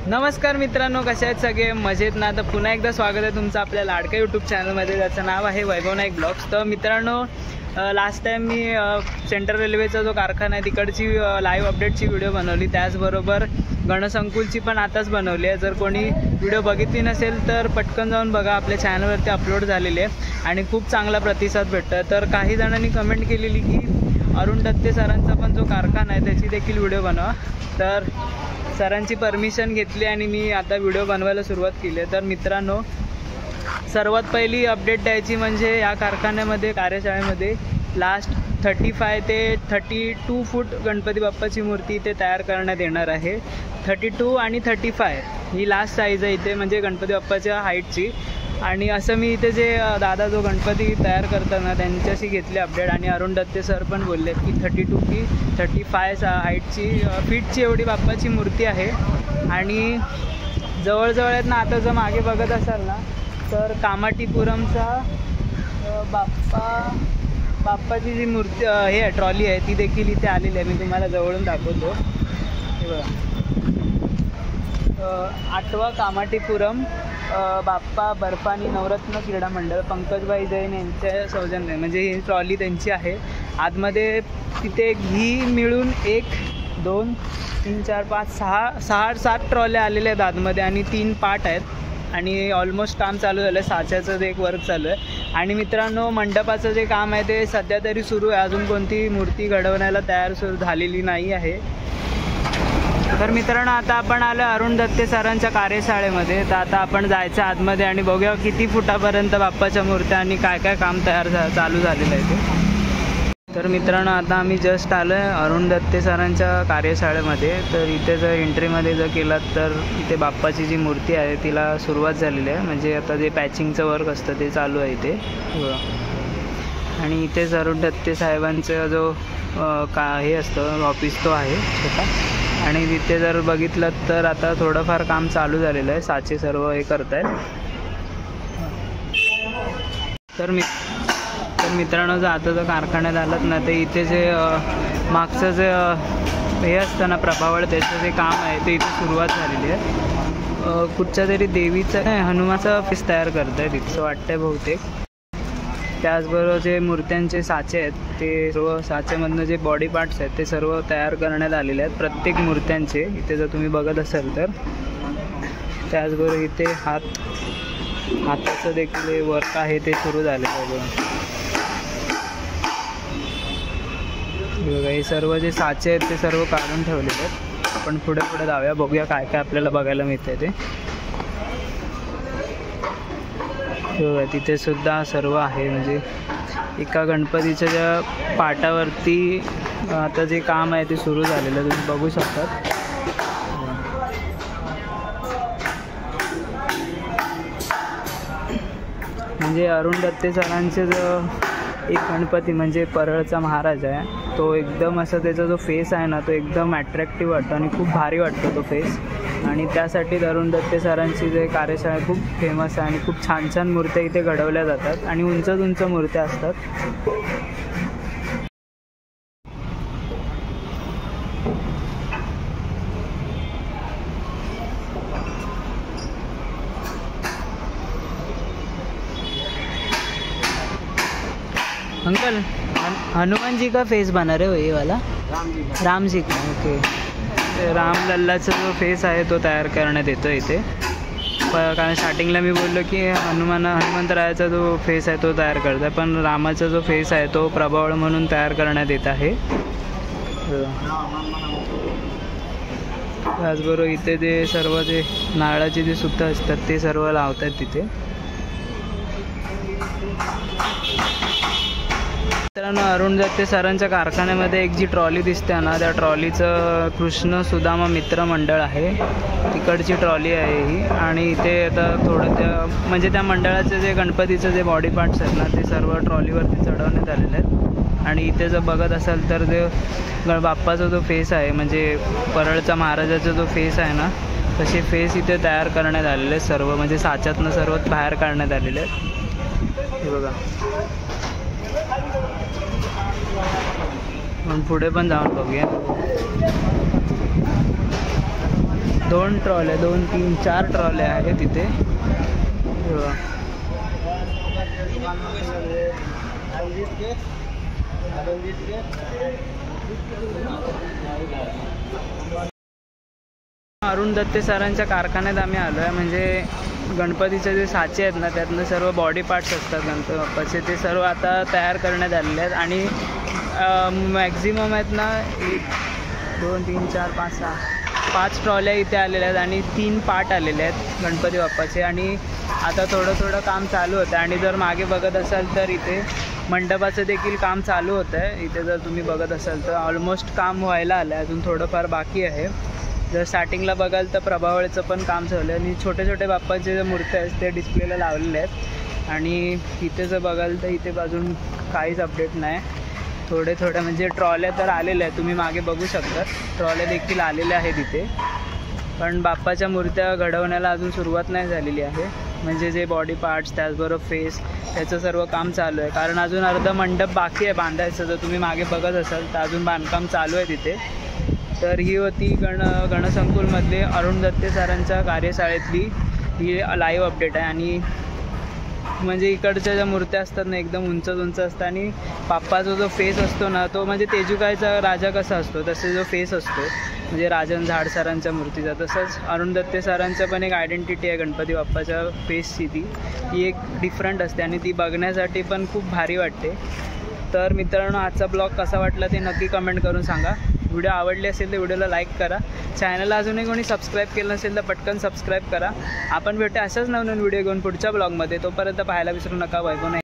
नमस्कार मित्रांनो, कसे आहेत सगळे? मजेत ना? तर पुन्हा एकदा स्वागत आहे तुमचं आपल्या लाडक्या यूट्यूब चॅनलमध्ये, ज्याचं नाव आहे वैभव नाईक ब्लॉग्स. तर मित्रांनो, लास्ट टाईम मी सेंट्रल रेल्वेचा जो कारखाना आहे तिकडची लाईव्ह अपडेटची व्हिडिओ बनवली, त्याचबरोबर गणसंकुलची पण आताच बनवली आहे. जर कोणी व्हिडिओ बघितली नसेल तर पटकन जाऊन बघा, आपल्या चॅनलवरती अपलोड झालेली आहे आणि खूप चांगला प्रतिसाद भेटतो. तर काही जणांनी कमेंट केलेली की अरुण दत्ते सरांचा पण जो कारखाना आहे त्याची देखील व्हिडिओ बनवा. तर सरांची परमिशन घेतली आणि मी आता व्हिडिओ बनवायला सुरुवात केली आहे. तर मित्रांनो, सर्वात पहिली अपडेट द्यायची म्हणजे या कारखान्यामध्ये, कार्यशाळेमध्ये लास्ट 35 ते 32 फूट गणपती बाप्पाची मूर्ती इथे तयार करण्यात येणार आहे. 32 आणि 35 ही लास्ट साईज आहे इथे, म्हणजे गणपती बाप्पाच्या हाईटची. आणि असं मी इथे जे दादा जो गणपती तयार करताना त्यांच्याशी घेतले अपडेट, आणि अरुण दत्ते सर पण बोलले की 32 की 35 हाईटची फीटची एवढी बाप्पाची मूर्ती आहे. आणि जवळजवळ आहेत ना, आता जर मागे बघत असाल ना तर कामाटीपुरमचा बाप्पाची जी मूर्ती हे आहे, ट्रॉली आहे, ती देखील इथे आलेली आहे. मी तुम्हाला जवळून दाखवतो. हे बघा, 8वा कामाटीपुरम बाप्पा बर्फानी नवरत्न क्रीडा मंडळ, पंकजबाई जैन यांच्या सौजन्य, म्हणजे ही ट्रॉली त्यांची आहे. आतमध्ये तिथे घी मिळून 1 2 3 4 5 6 7 ट्रॉल्या आलेल्या आहेत आतमध्ये, आणि 3 पार्ट आहेत. आणि ऑलमोस्ट काम चालू झालं आहे, साच्याचं एक वर्क चालू आहे. आणि मित्रांनो, मंडपाचं जे काम आहे ते सध्या तरी सुरू आहे, अजून कोणती मूर्ती घडवण्याला तयार झालेली नाही आहे. तर मित्रांनो, आता आपण आलो अरुण दत्ते सरांच्या कार्यशाळेमध्ये. तर आता आपण जायचं आतमध्ये आणि बघूया किती फुटापर्यंत बाप्पाच्या मूर्त्या आणि काय काय काम चालू झालेलं आहे ते. तर मित्रांनो, आता आम्ही जस्ट आलो आहे अरुण दत्ते सरांच्या कार्यशाळेमध्ये. तर इथे जर एंट्रीमध्ये जर केलात तर इथे बाप्पाची जी मूर्ती आहे तिला सुरुवात झालेली आहे, म्हणजे आता जे पॅचिंगचं वर्क असतं ते चालू आहे इथे. आणि इथेच अरुण दत्ते साहेबांचा जो हे असतं ऑफिस तो आहे छोटा. आणि तिथे जर बघितलं तर आता थोडंफार काम चालू झालेलं आहे, साचे सर्व हे करत आहेत. तर मित्रांनो, जर आता जर कारखान्यात आलात ना, ते इथे जे मागचं जे हे असतं ना प्रभावळ, त्याचं जे काम आहे ते इथे सुरुवात झालेली आहे. कुठच्या तरी देवीचं हनुमाचा फेस तयार करत आहे तिथं वाटतंय बहुतेक. त्याचबरोबर जे मूर्त्यांचे साचे आहेत ते सर्व साच्यामधनं जे बॉडी पार्ट्स आहेत ते सर्व तयार करण्यात आलेले आहेत प्रत्येक मूर्त्यांचे, इथे जर तुम्ही बघत असाल तर. त्याचबरोबर इथे हाताचं देखील वर्क आहे ते सुरू झालेलं आहे. बघा, हे सर्व जे साचे आहेत ते सर्व काढून ठेवलेले आहेत. आपण पुढे जाऊया, बघूया काय काय आपल्याला बघायला मिळतं ते. तिथे सुद्धा सर्व आहे, म्हणजे एका गणपतीच्या ज्या पाटावरती आता जे काम आहे ते सुरू झालेलं आहे, तुम्ही बघू शकतात. म्हणजे अरुण दत्ते सरांचे जो एक गणपती म्हणजे परळचा महाराज आहे, तो एकदम असं त्याचा जो फेस आहे ना तो एकदम अट्रॅक्टिव्ह वाटतो आणि खूप भारी वाटतो तो फेस. आणि त्यासाठी अरुण दत्ते सरांची जे कार्यशाळा खूप फेमस आहे आणि खूप छान छान मूर्त्या इथे घडवल्या जातात आणि उंच मूर्त्या असतात. अंकल, हनुमान जी का फेस बना रहे हो ये वाला? राम जी का, ओके. राम लल्लाचा जो फेस आहे तो तयार करण्यात येतो इथे. कारण स्टार्टिंगला मी बोललो की हनुमंतरायाचा जो फेस आहे तो तयार करत आहे, पण रामाचा जो फेस आहे तो प्रभावळ म्हणून तयार करण्यात येत आहे. त्याचबरोबर इथे जे सर्व जे नारळाचे जे सुद्धा असतात ते सर्व लावत आहेत तिथे. मित्रांनो, अरुण दत्ते सरांच्या कारखान्यामध्ये एक जी ट्रॉली दिसते ना, त्या ट्रॉलीचं कृष्ण सुदामा मित्र मंडळ आहे, तिकडची ट्रॉली आहे ही. आणि इथे आता थोडं म्हणजे त्या मंडळाचे जे गणपतीचं जे बॉडी पार्ट्स आहेत ना ते सर्व ट्रॉलीवरती चढवण्यात आलेले आहेत. आणि इथे जर बघत असाल तर जे बाप्पाचा जो फेस आहे, म्हणजे परळचा महाराजाचा जो फेस आहे ना, तसे फेस इथे तयार करण्यात आलेले आहेत सर्व, म्हणजे साच्यातनं सर्व बाहेर काढण्यात आलेले आहेत. हे बघा, पण पुढे पण जाऊन बघूया. 2 ट्रॉल्या 2, 3, 4 ट्रॉल्या आहेत तिथे. अरुण दत्ते सरांच्या कारखान्यात आम्ही आलो आहे. म्हणजे गणपतीचे जे साचे आहेत ना त्यातनं सर्व बॉडी पार्ट्स असतात गणपती बाप्पाचे, ते सर्व आता तयार करण्यात आलेले आहेत. आणि मॅक्झिमम आहेत ना 1, 2, 3, 4, 5, 6, 5 ट्रॉल्या इथे आलेल्या आहेत आणि 3 पार्ट आलेले आहेत गणपती बाप्पाचे. आणि आता थोडं काम चालू होतं. आणि जर मागे बघत असाल तर इथे मंडपाचं देखील काम चालू होतं आहे. इथे जर तुम्ही बघत असाल तर ऑलमोस्ट काम व्हायला आलं आहे, अजून थोडंफार बाकी आहे. जर स्टार्टिंगला बघाल तर प्रभावळीचं पण काम चालू आहे. आणि छोटे बाप्पाचे जे मूर्ती आहेत ते डिस्प्लेला लावलेले आहेत. आणि इथे जर बघाल तर इथे अजून काहीच अपडेट नाही. थोडे म्हणजे ट्रॉल्या तर आलेल्या आहेत, तुम्ही मागे बघू शकता ट्रॉल्या देखील आलेल्या आहेत इथे. पण बाप्पाच्या मूर्त्या घडवण्याला अजून सुरुवात नाही झालेली आहे. म्हणजे जे बॉडी पार्ट्स त्याचबरोबर फेस त्याचं सर्व काम चालू आहे. कारण अजून अर्धा मंडप बाकी आहे बांधायचं. जर तुम्ही मागे बघत असाल तर अजून बांधकाम चालू आहे तिथे. तर ही होती गणसंकुलमधले अरुण दत्ते सरांच्या कार्यशाळेतली ही लाईव्ह अपडेट आहे. आणि म्हणजे इकडच्या ज्या मूर्त्या असतात ना एकदम उंच असतात. आणि बाप्पाचा जो फेस असतो ना तो म्हणजे तेजुकायचा राजा कसा असतो तसे जो फेस असतो म्हणजे राजन झाड सरांच्या मूर्तीचा, तसंच अरुण दत्ते सरांचं पण एक आयडेंटिटी आहे गणपती बाप्पाच्या फेसची. ती एक डिफरंट असते आणि ती बघण्यासाठी पण खूप भारी वाटते. तर मित्रांनो आजचा ब्लॉग कसा वाटला ते नक्की कमेंट करून सांगा. व्हिडिओ आवडली असेल तर व्हिडिओला लाईक करा. चॅनलला अजूनही कोणी सबस्क्राईब केलं नसेल तर पटकन सबस्क्राईब करा. आपण भेटू अशाच नवीन व्हिडिओ घेऊन पुढच्या ब्लॉगमध्ये. तोपर्यंत पाहायला विसरू नका वैभव नाईक.